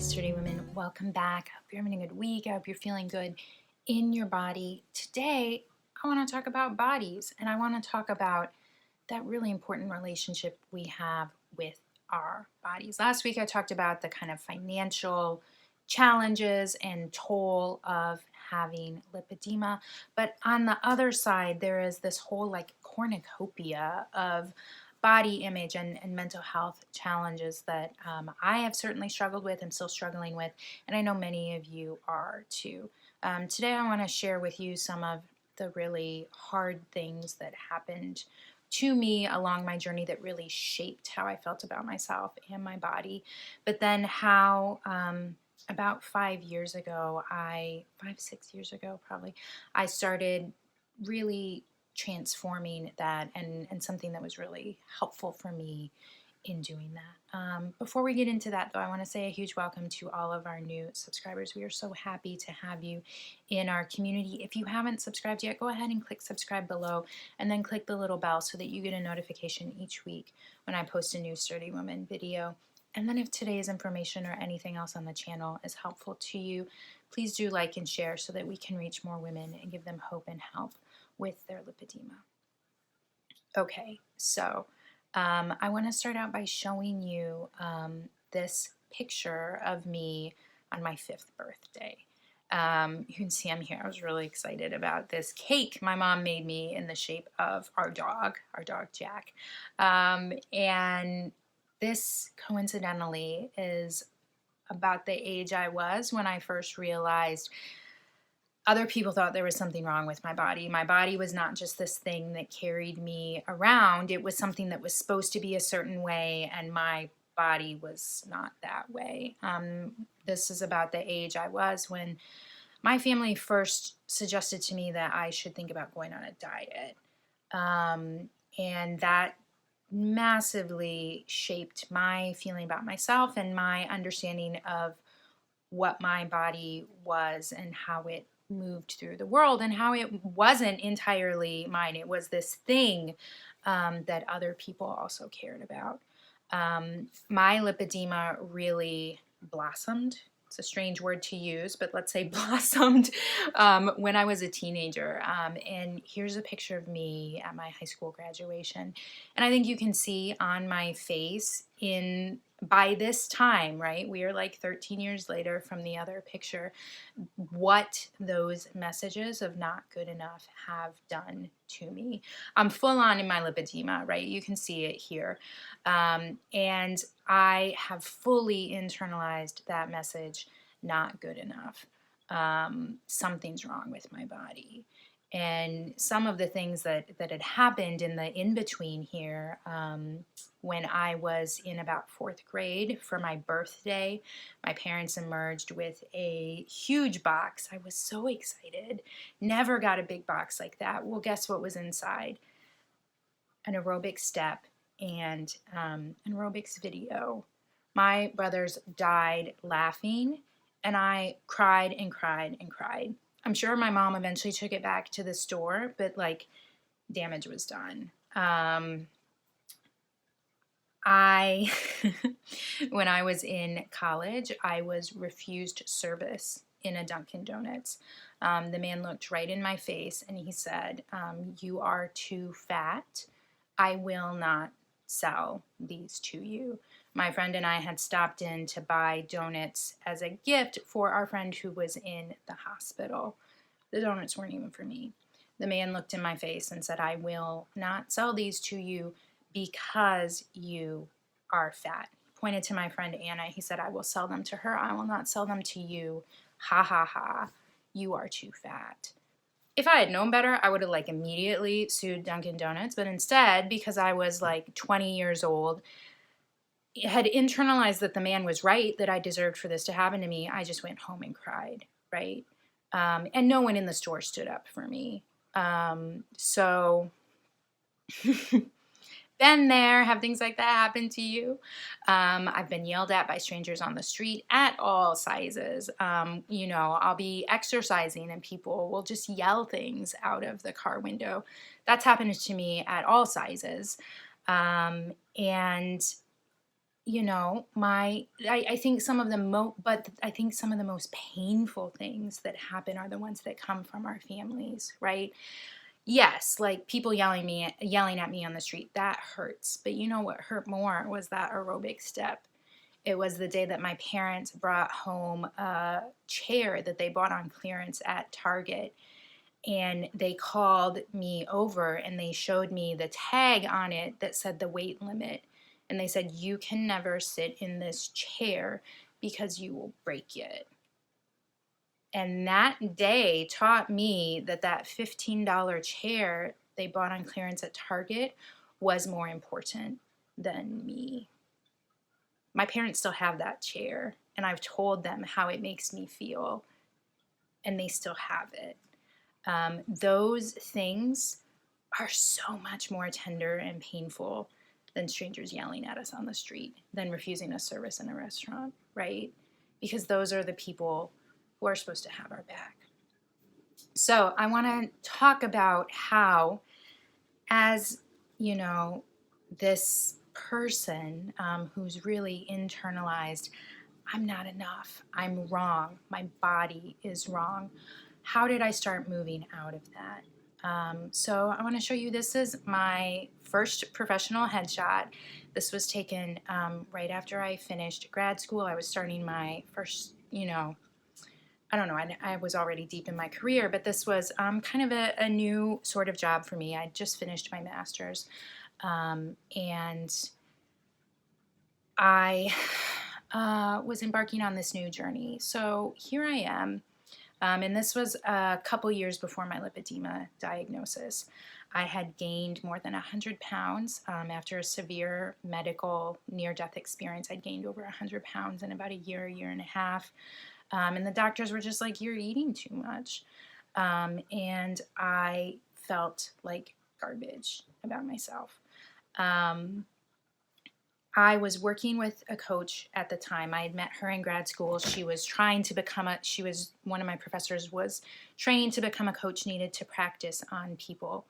Sturdy Women. Welcome back. I hope you're having a good week. I hope you're feeling good in your body. Today, I want to talk about bodies, and I want to talk about that really important relationship we have with our bodies. Last week, I talked about the kind of financial challenges and toll of having lipedema, but on the other side, there is this whole cornucopia of body image and mental health challenges that I have certainly struggled with and still struggling with, and I know many of you are too. Today I want to share with you some of the really hard things that happened to me along my journey that really shaped how I felt about myself and my body, but then how about 5 years ago, 6 years ago probably, I started really transforming that and something that was really helpful for me in doing that. Before we get into that, though, I want to say a huge welcome to all of our new subscribers. We are so happy to have you in our community. If you haven't subscribed yet, go ahead and click subscribe below and then click the little bell so that you get a notification each week when I post a new Sturdy Woman video. And then if today's information or anything else on the channel is helpful to you, please do like and share so that we can reach more women and give them hope and help with their lipedema. Okay, so I want to start out by showing you this picture of me on my 5th birthday. You can see I'm here. I was really excited about this cake my mom made me in the shape of our dog Jack. And this coincidentally is about the age I was when I first realized other people thought there was something wrong with my body. My body was not just this thing that carried me around. It was something that was supposed to be a certain way, and my body was not that way. This is about the age I was when my family first suggested to me that I should think about going on a diet. And that massively shaped my feeling about myself and my understanding of what my body was and how it moved through the world and how it wasn't entirely mine. It was this thing that other people also cared about. My lipedema really blossomed. It's a strange word to use, but let's say blossomed when I was a teenager. And here's a picture of me at my high school graduation. And I think you can see on my face by this time, right? We are like 13 years later from the other picture, what those messages of not good enough have done to me. I'm full on in my lipedema, right? You can see it here. And I have fully internalized that message, not good enough. Something's wrong with my body. And some of the things that had happened in the in-between here, when I was in about 4th grade for my birthday, my parents emerged with a huge box. I was so excited. Never got a big box like that. Well, guess what was inside? An aerobic step and an aerobics video. My brothers died laughing, and I cried and cried and cried. I'm sure my mom eventually took it back to the store, but damage was done. When I was in college, I was refused service in a Dunkin' Donuts. The man looked right in my face and he said, "You are too fat. I will not sell these to you." My friend and I had stopped in to buy donuts as a gift for our friend who was in the hospital. The donuts weren't even for me. The man looked in my face and said, "I will not sell these to you because you are fat." He pointed to my friend Anna. He said, "I will sell them to her. I will not sell them to you. Ha ha ha. You are too fat." If I had known better, I would have immediately sued Dunkin' Donuts, but instead, because I was 20 years old, had internalized that the man was right, that I deserved for this to happen to me, I just went home and cried, right? And no one in the store stood up for me. So been there, have things like that happen to you. I've been yelled at by strangers on the street at all sizes. I'll be exercising and people will just yell things out of the car window. That's happened to me at all sizes. And I think some of the I think some of the most painful things that happen are the ones that come from our families, right? Yes, like people yelling at me on the street, that hurts. But you know what hurt more was that aerobic step. It was the day that my parents brought home a chair that they bought on clearance at Target, and they called me over and they showed me the tag on it that said the weight limit. And they said, "You can never sit in this chair because you will break it." And that day taught me that that $15 chair they bought on clearance at Target was more important than me. My parents still have that chair, and I've told them how it makes me feel, and they still have it. Those things are so much more tender and painful than strangers yelling at us on the street, than refusing us service in a restaurant, right? Because those are the people who are supposed to have our back. So I want to talk about how, as you know, this person who's really internalized, I'm not enough, I'm wrong, my body is wrong. How did I start moving out of that? So I want to show you, this is my first professional headshot. This was taken right after I finished grad school. I was starting my first, I don't know, I was already deep in my career, but this was kind of a new sort of job for me. I just finished my master's, and I was embarking on this new journey. So here I am, and this was a couple years before my lipedema diagnosis. I had gained more than 100 pounds after a severe medical near-death experience. I'd gained over 100 pounds in about a year and a half. And the doctors were just like, "You're eating too much." And I felt like garbage about myself. I was working with a coach at the time. I had met her in grad school. She was trying to become one of my professors was trained to become a coach, needed to practice on people.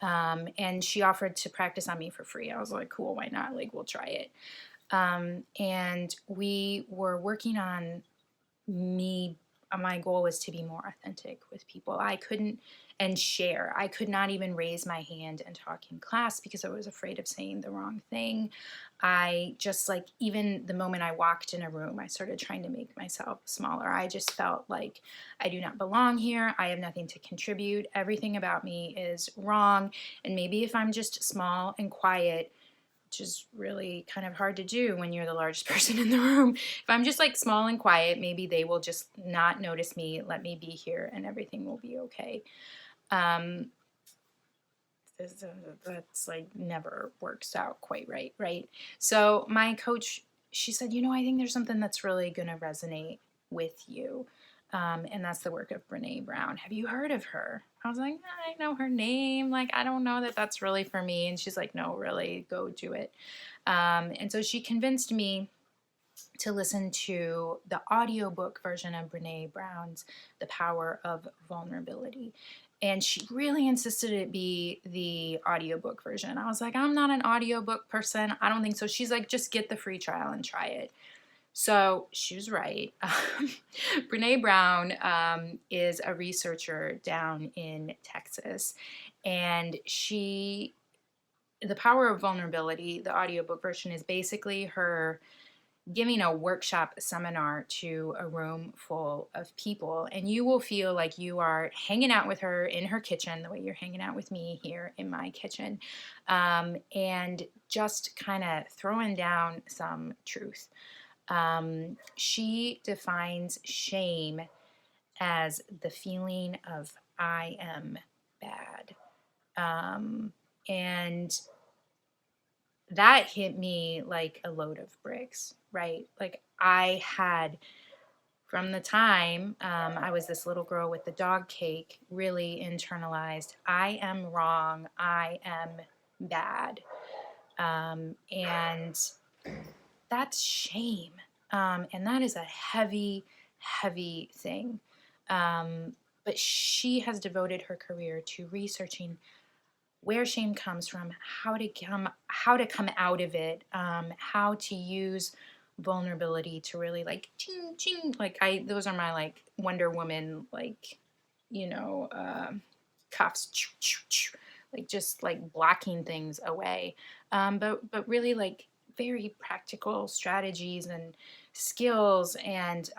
And she offered to practice on me for free. I was like, cool, why not? Like, we'll try it. And we were working on me. My goal was to be more authentic with people. I couldn't and share. I could not even raise my hand and talk in class because I was afraid of saying the wrong thing. I just, like, even the moment I walked in a room, I started trying to make myself smaller. I just felt like I do not belong here. I have nothing to contribute. Everything about me is wrong. And maybe if I'm just small and quiet, which is really kind of hard to do when you're the largest person in the room. If I'm just like small and quiet, maybe they will just not notice me, let me be here, and everything will be okay. That's like never works out quite right? So my coach, she said, I think there's something that's really going to resonate with you. And that's the work of Brené Brown. Have you heard of her? I was like, I know her name. Like, I don't know that that's really for me. And she's like, no, really, go do it. And so she convinced me to listen to the audiobook version of Brené Brown's The Power of Vulnerability. And she really insisted it be the audiobook version. I was like, I'm not an audiobook person. I don't think so. She's like, just get the free trial and try it. So she was right. Brené Brown is a researcher down in Texas, and The Power of Vulnerability, the audiobook version, is basically her giving a workshop seminar to a room full of people, and you will feel like you are hanging out with her in her kitchen the way you're hanging out with me here in my kitchen, and just kind of throwing down some truth. She defines shame as the feeling of I am bad. And that hit me like a load of bricks, right? Like, I had, from the time I was this little girl with the dog cake, really internalized, I am wrong, I am bad. And that's shame. And that is a heavy, heavy thing. But she has devoted her career to researching where shame comes from, how to come out of it, how to use vulnerability to really like ching ching, like those are my like Wonder Woman, like, you know, cuffs, choo, choo, choo, like just like blocking things away. But really like very practical strategies and skills and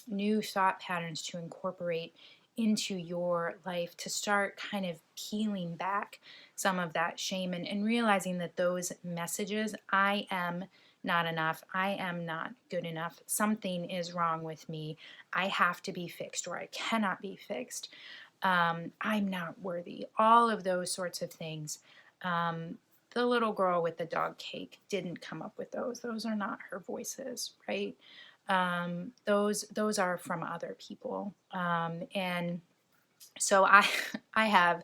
new thought patterns to incorporate into your life to start kind of peeling back some of that shame and realizing that those messages, I am not enough, I am not good enough, something is wrong with me, I have to be fixed or I cannot be fixed, I'm not worthy, all of those sorts of things. The little girl with the dog cake didn't come up with those. Those are not her voices, right? Those are from other people. And so I have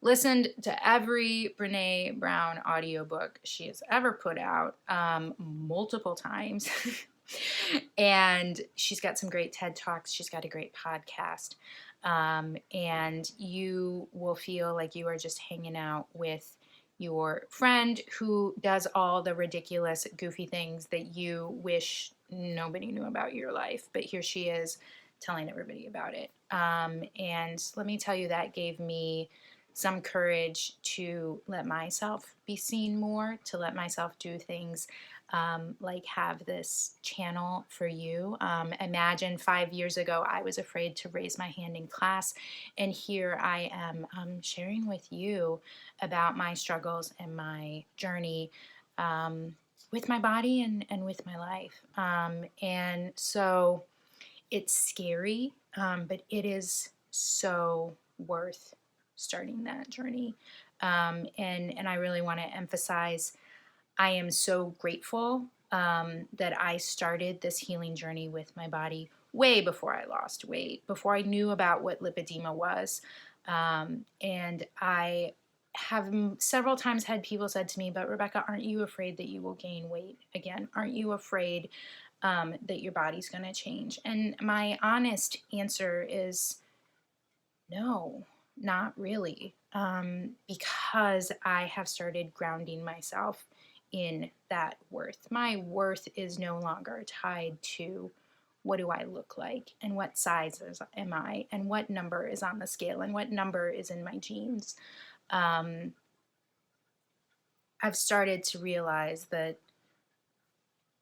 listened to every Brené Brown audiobook she has ever put out, multiple times. And she's got some great TED Talks. She's got a great podcast. And you will feel like you are just hanging out with your friend who does all the ridiculous, goofy things that you wish nobody knew about your life. But here she is telling everybody about it. And let me tell you, that gave me some courage to let myself be seen more, to let myself do things like have this channel for you. Imagine 5 years ago, I was afraid to raise my hand in class, and here I am sharing with you about my struggles and my journey with my body and with my life. And so it's scary, but it is so worth starting that journey. And I really want to emphasize, I am so grateful that I started this healing journey with my body way before I lost weight, before I knew about what lipedema was. And I have several times had people said to me, but Rebecca, aren't you afraid that you will gain weight again? Aren't you afraid that your body's going to change? And my honest answer is no, not really, because I have started grounding myself in that worth. My worth is no longer tied to what do I look like and what size am I and what number is on the scale and what number is in my genes. Um, I've started to realize that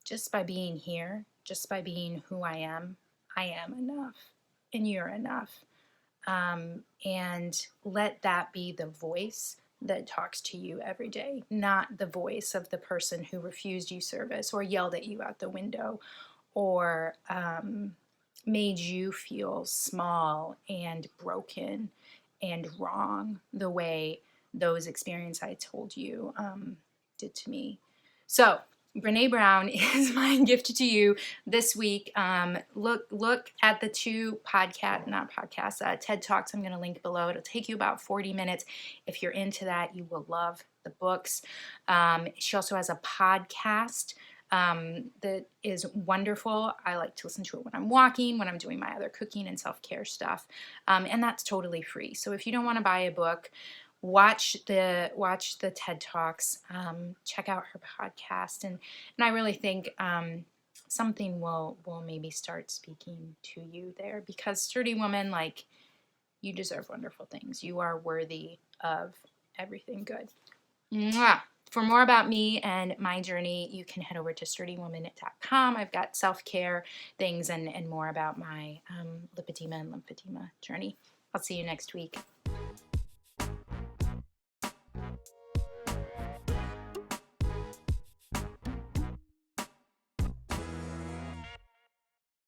just by being here, just by being who I am enough, and you're enough. And let that be the voice that talks to you every day, not the voice of the person who refused you service or yelled at you out the window or made you feel small and broken and wrong the way those experiences I told you did to me. So Brené Brown is my gift to you this week. Look at the two TED Talks I'm going to link below. It'll take you about 40 minutes. If you're into that, you will love the books. She also has a podcast that is wonderful. I like to listen to it when I'm walking, when I'm doing my other cooking and self-care stuff. And that's totally free. So if you don't want to buy a book, watch the TED Talks, check out her podcast, and I really think something will maybe start speaking to you there, because sturdy woman, like, you deserve wonderful things. You are worthy of everything good. Mwah! For more about me and my journey, you can head over to sturdywoman.com. I've got self-care things and more about my lipedema and lymphedema journey. I'll see you next week.